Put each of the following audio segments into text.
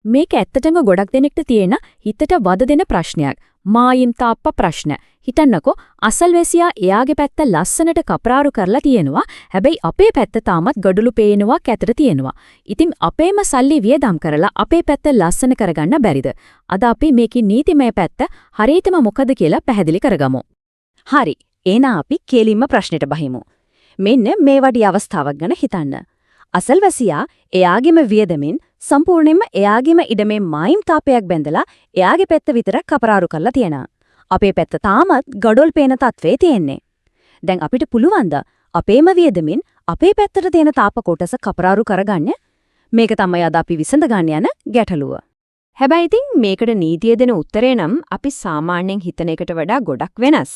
මේක ඇත්තටම ගොඩක් දෙනෙක්ට තියෙන හිතට වද දෙන ප්‍රශ්නයක්. මායිම් තාප්ප ප්‍රශ්න. හිතන්නකෝ අසල්වැසියා එයාගේ පැත්ත ලස්සනට කපරාරු කරලා තියෙනවා. හැබැයි අපේ පැත්ත තාමත් ගඩොළු පේනවා කැතට තියෙනවා. ඉතින් අපේම සල්ලි වියදම් කරලා අපේ පැත්ත ලස්සන කරගන්න බැරිද? අද අපි මේකේ නීතිමය පැත්ත හරියටම මොකද කියලා පැහැදිලි කරගමු. හරි. එහෙනම් අපි කෙලින්ම ප්‍රශ්නෙට බහිමු. මෙන්න මේ වගේ අවස්ථාවක් ගැන හිතන්න. අසල්වැසියා එයාගේම වියදමින් සම්පූර්ණයෙන්ම එයාගේම ඉඩමේ මායිම් තාපයක් බැඳලා එයාගේ පැත්ත විතරක් කපරාරු කරලා තියෙනවා. අපේ පැත්ත තාමත් ගඩොල් පේන තත්ත්වේ තියෙන්නේ. දැන් අපිට පුළුවන්ද අපේම වියදමින් අපේ පැත්තට තියෙන තාප කොටස කපරාරු කරගන්න? මේක තමයි අද අපි විසඳ ගන්න යන ගැටලුව. හැබැයි ඉතින් මේකට නීතිය දෙන උත්තරේ නම් අපි සාමාන්‍යයෙන් හිතන එකට වඩා ගොඩක් වෙනස්.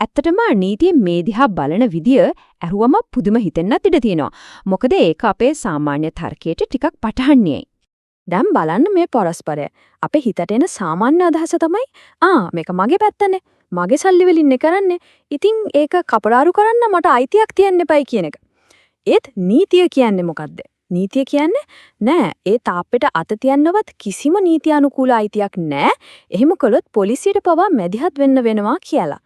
ඇත්තටම නීතියේ මේ දිහා බලන විදිය ඇහුවම පුදුම හිතෙන්නත් ඉඩ තියෙනවා. මොකද ඒක අපේ සාමාන්‍ය තර්කයට ටිකක් පටහන්නේ. දැන් බලන්න මේ පරස්පරය. අපේ හිතට එන සාමාන්‍ය අදහස තමයි මේක මගේ පැත්තනේ. මගේ සල්ලි වලින් කරන්නේ. ඉතින් ඒක කපරාරු කරන්න මට අයිතියක් තියන්න එපයි කියන එක. ඒත් නීතිය කියන්නේ මොකද්ද? නීතිය කියන්නේ නෑ ඒ තාප්පෙට අත තියන්නවත් කිසිම නීති අනුකූල අයිතියක් නෑ. එහෙම කළොත් පොලිසියට පවා මැදිහත් වෙන්න වෙනවා කියලා.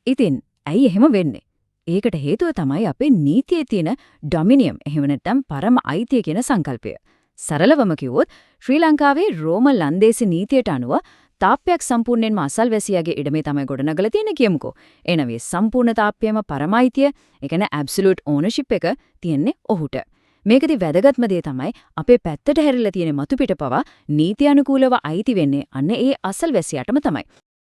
ඉතින් ඇයි එහෙම වෙන්නේ? ඒකට හේතුව තමයි අපේ නීතියේ තියෙන ඩොමිනියම් එහෙම නැත්නම් පරම අයිතිය කියන සංකල්පය. සරලවම කිව්වොත් ශ්‍රී ලංකාවේ රෝම ලන්දේසි නීතියට අනුව තාප්පයක් සම්පූර්ණයෙන්ම අසල්වැසියාගේ ඉඩමේ තමයි ගොඩනගලා තියෙන්නේ කියමුකෝ. එනනම් මේ සම්පූර්ණ තාප්පයම පරම අයිතිය, ඒ කියන්නේ ඇබ්සලියුට් ඕනර්ෂිප් එක තියෙන්නේ ඔහුට. මේකදී වැදගත්ම දේ තමයි අපේ පැත්තට හැරිලා තියෙන මතු පිට පවා නීති අනුකූලව අයිති වෙන්නේ අන්න ඒ අසල්වැසියාටම තමයි.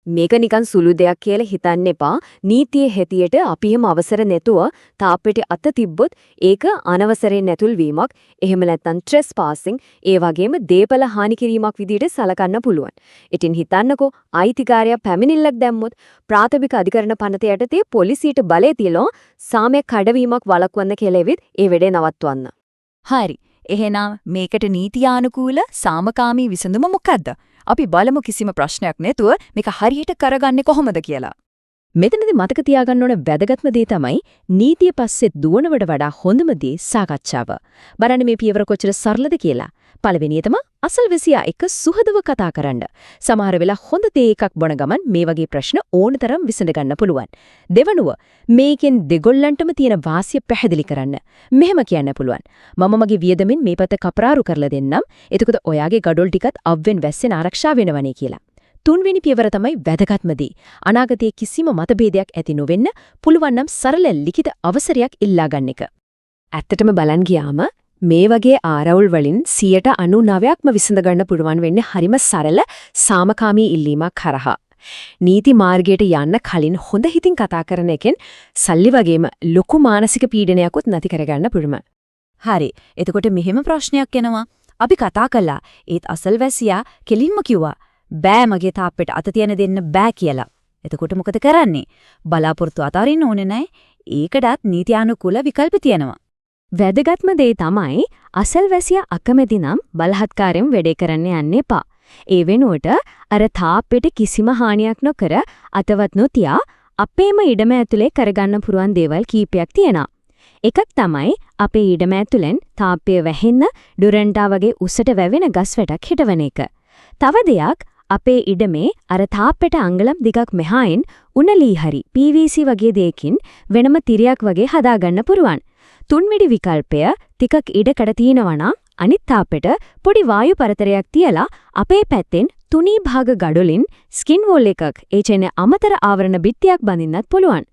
මේක නිකන් සුළු දෙයක් කියලා හිතන්න එපා. නීතියේ හැටියට අපි එහෙම අවසර නැතුව තාප්පෙට අත තිබ්බොත් ඒක අනවසරයෙන් නැතුල් වීමක්. එහෙම නැත්නම් ට්‍රෙස්පාසින් ඒ වගේම දේපල හානි කිරීමක් විදිහට සලකන්න පුළුවන්. ඉතින් හිතන්නකෝ අයිතිකාරයා පැමිණිල්ලක් දැම්මොත් ප්‍රාථමික අධිකරණ පනත යටතේ පොලිසියට බලය තියලා සාමයක් කඩවීමක් වළක්වන්න කියලා එවිත් ඒ වැඩේ නවත්වන්න. හරි. එහෙනම් මේකට නීතියානුකූල සාමකාමී විසඳුම මොකද්ද? අපි බලමු කිසිම ප්‍රශ්නයක් නැතුව මේක හරියට කරගන්නේ කොහොමද කියලා. මෙතනදී මතක තියාගන්න ඕන වැදගත්ම දේ තමයි නීතිය පස්සේ දුවනවට වඩා හොඳම දේ සාකච්ඡාව. බලන්න මේ පියවර කොච්චර සරලද කියලා. පළවෙනිය තමයි අසල්වැසියා එක්ක සුහදව කතා කරන්න. සමහර වෙලා හොඳ තේ එකක් බොන ගමන් මේ වගේ ප්‍රශ්න ඕනතරම් විසඳ ගන්න පුළුවන්. දෙවනුව මේකෙන් දෙගොල්ලන්ටම තියෙන වාසිය පැහැදිලි කරන්න. මෙහෙම කියන්න පුළුවන්. මම මගේ වියදමින් මේ පැත්ත කපරාරු කරලා දෙන්නම්. එතකොට ඔයාගේ ගඩොල් ටිකත් අව්වෙන් වැස්සෙන් ආරක්ෂා වෙනවනේ කියලා. තුන්වෙනි පියවර තමයි වැදගත්ම දේ. අනාගතයේ කිසිම මතභේදයක් ඇති නොවෙන්න පුළුවන් නම් සරල ලිඛිත අවසරයක් ඉල්ලා ගන්න එක. ඇත්තටම බලන් ගියාම මේ වගේ ආරවුල් වලින් 99%ක්ම විසඳ ගන්න පුළුවන් වෙන්නේ හරිම සරල සාමකාමී ඉල්ලීමක් කරහා. නීති මාර්ගයට යන්න කලින් හොඳ හිතින් කතා කරන එකෙන් සල්ලි වගේම ලොකු මානසික පීඩනයක්වත් නැති කරගන්න පුළුවන්. හරි. එතකොට මෙහෙම ප්‍රශ්නයක් එනවා. අපි කතා කළා. ඒත් අසල්වැසියා කෙලින්ම කිව්වා බෑ මගේ තාප්පෙට අත තියන දෙන්න බෑ කියලා. එතකොට මොකද කරන්නේ? බලාපොරොත්තු අතාරින්න ඕනේ නැහැ. ඒකටත් නීතියානුකූල විකල්ප තියෙනවා. වැදගත්ම දේ තමයි අසල්වැසියා අකමැති නම් බලහත්කාරයෙන් වැඩේ කරන්න යන්න එපා. ඒ වෙනුවට අර තාප්පෙට කිසිම හානියක් නොකර අතවත් නොතියා අපේම ඉඩම ඇතුලේ කරගන්න පුරුවන් දේවල් කීපයක් තියෙනවා. එකක් තමයි අපේ ඉඩම ඇතුලෙන් තාප්පය වැහෙන්න ඩුරන්ටා වගේ උසට වැවෙන ගස් වැටක් හිටවන එක. තව දෙයක් අපේ ඉඩමේ අර තාප්පෙට අංගලම් දෙකක් මෙහායින් උණලී හරි PVC වගේ දෙයකින් වෙනම තිරයක් වගේ හදාගන්න පුරුවන්. තුන්වෙනි විකල්පය ටිකක් ඉඩකඩ තියෙනවා නම් අනිත් තාප්පෙට පොඩි වායු පරතරයක් තියලා අපේ පැත්තෙන් තුනී භාග ගඩොලින් ස්කින් වෝල් එකක් ඒ කියන්නේ අමතර ආවරණ බිත්තියක් බඳින්නත් පුළුවන්.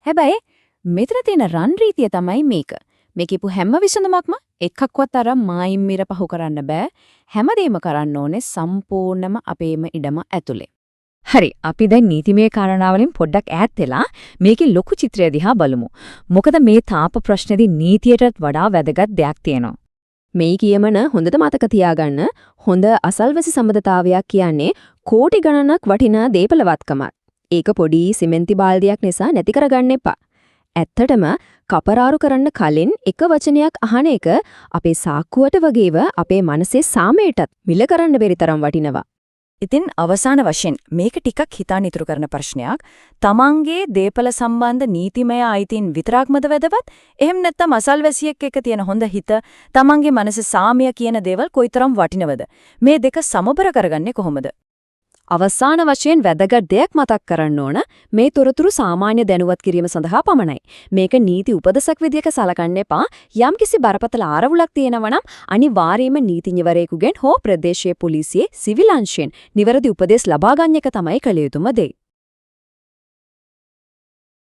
හැබැයි මෙතන තියෙන රන් රීතිය තමයි මේක. මේ කියපු හැම විසඳුමක්ම එකක්වත් අර මායිම් මිර පහු කරන්න බෑ. හැමදේම කරන්න ඕනේ සම්පූර්ණම අපේම ඉඩම ඇතුලේ. හරි අපි දැන් නීතිමය කාරණාවලින් පොඩ්ඩක් ඈත් වෙලා මේකේ ලොකු චිත්‍රය දිහා බලමු. මොකද මේ තාප ප්‍රශ්නේදී නීතියටත් වඩා වැදගත් දෙයක් තියෙනවා. මේ කියමන හොඳට මතක තියාගන්න. හොඳ අසල්වැසි සම්බන්ධතාවයක් කියන්නේ කෝටි ගණනක් වටිනා දේපලවත්කමක්. ඒක පොඩි සිමෙන්ති බාල්දියක් නිසා නැති කරගන්න එපා. ඇත්තටම කපරාරු කරන්න කලින් එක වචනයක් අහන එක අපේ සාක්කුවට වගේව අපේ මනසේ සාමයටත් මිල කරන්න බැරි තරම් වටිනවා. ඉතින් අවසාන වශයෙන් මේක ටිකක් හිතාන ඉතුරු කරන ප්‍රශ්නයක්. තමන්ගේ දේපල සම්බන්ධ නීතිමය අයිතීන් විතරක්මද වැදගත්? එහෙම නැත්නම් අසල්වැසියෙක් එක්ක තියෙන හොඳ හිත, තමන්ගේ මනසේ සාමය කියන දේවල් කොයිතරම් වටිනවද? මේ දෙක සමබර කරගන්නේ කොහොමද? අවසාන වශයෙන් වැදගත් දෙයක් මතක් කරන්න ඕන මේ තොරතුරු සාමාන්‍ය දැනුවත් කිරීම සඳහා පමණයි. මේක නීති උපදෙසක් විදියක සලකන්න එපා. යම්කිසි බරපතල ආරවුලක් තියෙනවා නම් අනිවාර්යයෙන්ම නීතිඥවරයෙකුගෙන් හෝ ප්‍රදේශීය පොලිසියේ සිවිල් අංශයෙන් නිවැරදි උපදෙස් ලබා ගන්න එක තමයි කළ යුතුම දේ.